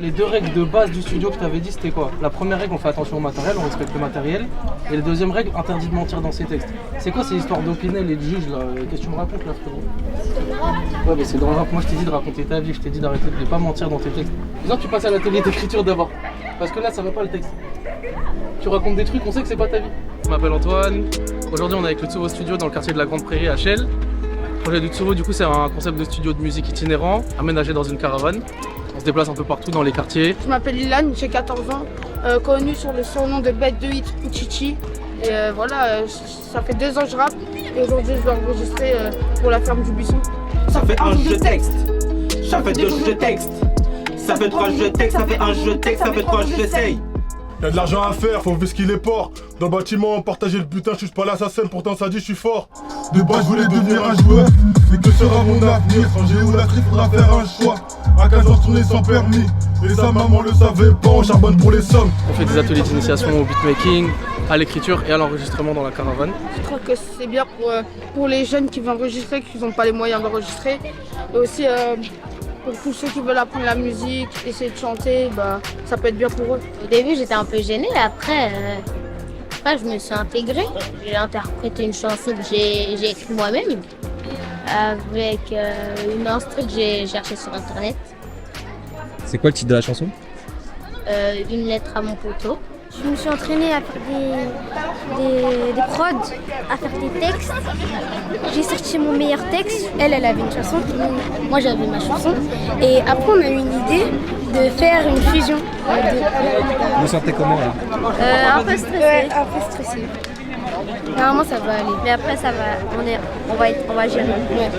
Les deux règles de base du studio que tu avais dit, c'était quoi? La première règle, on fait attention au matériel, on respecte le matériel. Et la deuxième règle, interdit de mentir dans ses textes. C'est quoi ces histoires d'Opinel et de juge là? Qu'est-ce que tu me racontes là, frérot? Ouais, mais c'est dans le rap. Moi, je t'ai dit de raconter ta vie, je t'ai dit d'arrêter de ne pas mentir dans tes textes. Disons que tu passes à l'atelier d'écriture d'abord. Parce que là, ça va pas le texte. Tu racontes des trucs, on sait que c'est pas ta vie. Je m'appelle Antoine. Aujourd'hui, on est avec le Tsuro Studio dans le quartier de la Grande Prairie à Chelles. Le projet du Tsuro, du coup, c'est un concept de studio de musique itinérant, aménagé dans une caravane. On se déplace un peu partout dans les quartiers. Je m'appelle Ilan, j'ai 14 ans, connu sur le surnom de Bête de Hit ou Chichi. Et voilà, ça fait 2 ans que je rappe et aujourd'hui je vais enregistrer pour la ferme du Buisson. Ça fait un jeu de texte, ça fait 2 jeux de texte, ça fait 3 jeux de texte, ça fait un jeu de texte, ça fait 3 jeux d'essaye. Y'a de l'argent à faire, faut voir ce qu'il est port. Dans le bâtiment, partager le butin, je suis pas l'assassin, pourtant ça dit je suis fort. De base, je voulais devenir un joueur, mais que sera mon avenir? Sans géolatrie, faudra faire un choix. À 15 ans, tourner sans permis, et sa maman le savait pas, on charbonne pour les sommes. On fait des ateliers d'initiation au beatmaking, à l'écriture et à l'enregistrement dans la caravane. Je trouve que c'est bien pour les jeunes qui veulent enregistrer, qui n'ont pas les moyens d'enregistrer. Et aussi pour tous ceux qui veulent apprendre la musique, essayer de chanter, bah, ça peut être bien pour eux. Au début, j'étais un peu gênée, après je me suis intégrée. J'ai interprété une chanson que j'ai écrite moi-même avec une instru que j'ai cherchée sur internet. C'est quoi le titre de la chanson? Une lettre à mon poteau. Je me suis entraînée à faire des prods, à faire des textes. J'ai sorti mon meilleur texte. Elle avait une chanson, moi j'avais ma chanson. Et après on a eu une idée de faire une fusion. Vous vous sentez comment là? Un peu stressé. Ouais, un peu stressé. Normalement ça va aller. Mais après ça va, on va gérer. Ouais.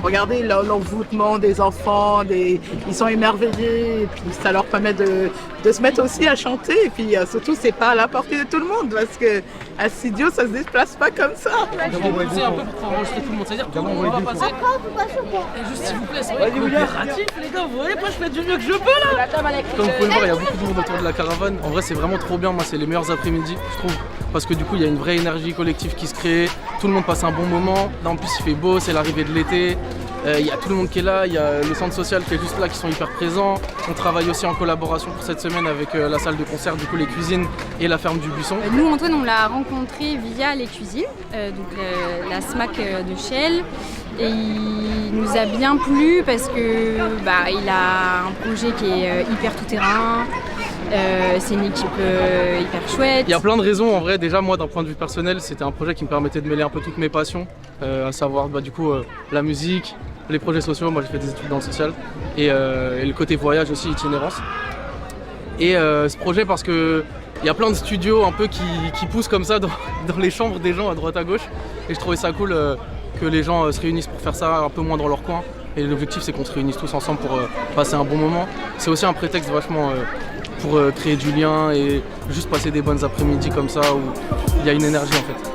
Regardez l'envoûtement des enfants, ils sont émerveillés, et puis ça leur permet de se mettre aussi à chanter. Et puis surtout, c'est pas à la portée de tout le monde, parce qu'un studio, ça se déplace pas comme ça. On va pousser un peu pour enregistrer tout le monde, c'est-à-dire que tout le monde va passer. Et juste s'il vous plaît, c'est vrai coopératif les gars, vous voyez, moi je fais du mieux que je peux là. Comme vous pouvez le voir, il y a beaucoup de monde autour de la caravane. En vrai, c'est vraiment trop bien, moi c'est les meilleurs après-midi, je trouve. Parce que du coup, il y a une vraie énergie collective qui se crée, tout le monde passe un bon moment. Là, en plus, il fait beau, c'est l'arrivée de l'été. Il y a tout le monde qui est là, il y a le centre social qui est juste là, qui sont hyper présents. On travaille aussi en collaboration pour cette semaine avec la salle de concert, du coup les cuisines et la ferme du Buisson. Nous, Antoine, on l'a rencontré via les cuisines, donc la SMAC de Chelles. Et il nous a bien plu parce que il a un projet qui est hyper tout-terrain. C'est une équipe hyper chouette. Il y a plein de raisons en vrai. Déjà moi d'un point de vue personnel, c'était un projet qui me permettait de mêler un peu toutes mes passions, à savoir du coup la musique, les projets sociaux. Moi j'ai fait des études dans le social et le côté voyage aussi, itinérance. Et ce projet parce que il y a plein de studios un peu qui poussent comme ça dans les chambres des gens à droite à gauche. Et je trouvais ça cool que les gens se réunissent pour faire ça un peu moins dans leur coin. Et l'objectif c'est qu'on se réunisse tous ensemble pour passer un bon moment. C'est aussi un prétexte vachement pour créer du lien et juste passer des bonnes après-midi comme ça où il y a une énergie en fait.